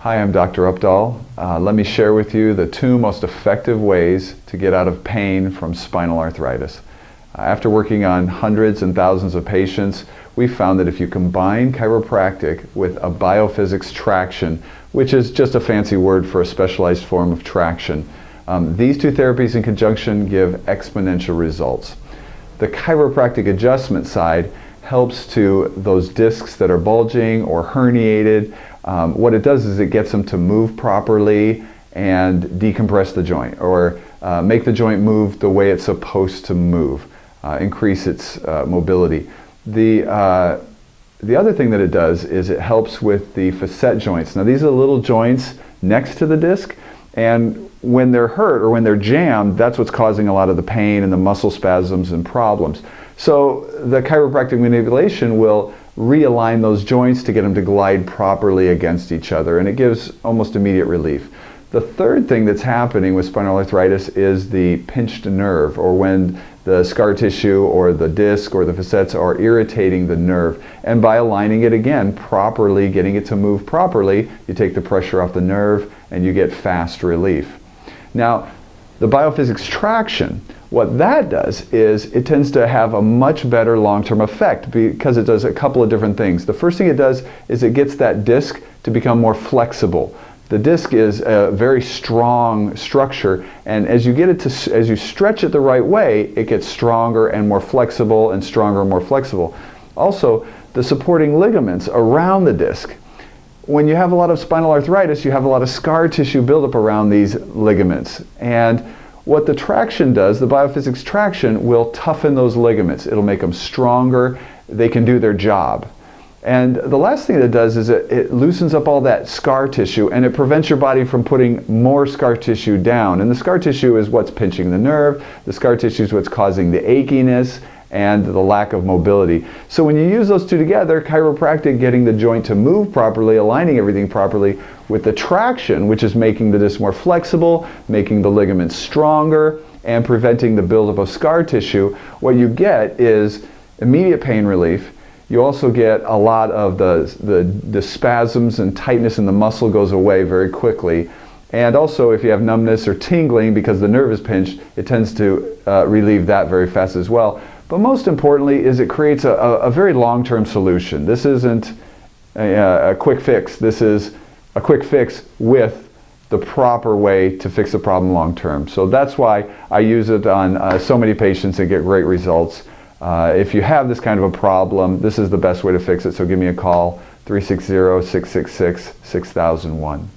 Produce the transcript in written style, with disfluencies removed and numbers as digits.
Hi, I'm Dr. Opdahl. Let me share with you the two most effective ways to get out of pain from spinal arthritis. After working on hundreds and thousands of patients, we found that if you combine chiropractic with a biophysics traction, which is just a fancy word for a specialized form of traction, these two therapies in conjunction give exponential results. The chiropractic adjustment side helps to those discs that are bulging or herniated. What it does is it gets them to move properly and decompress the joint, or make the joint move the way it's supposed to move, increase its mobility. The other thing that it does is it helps with the facet joints. Now these are little joints next to the disc, and when they're hurt or when they're jammed, that's what's causing a lot of the pain and the muscle spasms and problems. So the chiropractic manipulation will realign those joints to get them to glide properly against each other, and it gives almost immediate relief. The third thing that's happening with spinal arthritis is the pinched nerve, or when the scar tissue or the disc or the facets are irritating the nerve. And by aligning it again properly, getting it to move properly, you take the pressure off the nerve and you get fast relief. Now, the biophysics traction, what that does is it tends to have a much better long-term effect because it does a couple of different things. The first thing it does is it gets that disc to become more flexible. The disc is a very strong structure, and as you get it to, as you stretch it the right way, it gets stronger and more flexible, and stronger and more flexible. Also, the supporting ligaments around the disc. When you have a lot of spinal arthritis, you have a lot of scar tissue buildup around these ligaments. And what the traction does, the biophysics traction, will toughen those ligaments. It'll make them stronger. They can do their job. And the last thing that it does is it loosens up all that scar tissue, and it prevents your body from putting more scar tissue down. And the scar tissue is what's pinching the nerve. The scar tissue is what's causing the achiness and the lack of mobility. So when you use those two together, chiropractic getting the joint to move properly, aligning everything properly, with the traction, which is making the disc more flexible, making the ligaments stronger, and preventing the buildup of scar tissue, what you get is immediate pain relief. You also get a lot of the spasms and tightness in the muscle goes away very quickly. And also, if you have numbness or tingling because the nerve is pinched, it tends to relieve that very fast as well. But most importantly is it creates a very long-term solution. This isn't a quick fix. This is a quick fix with the proper way to fix the problem long-term. So that's why I use it on so many patients and get great results. If you have this kind of a problem, this is the best way to fix it. So give me a call, 360-666-6001.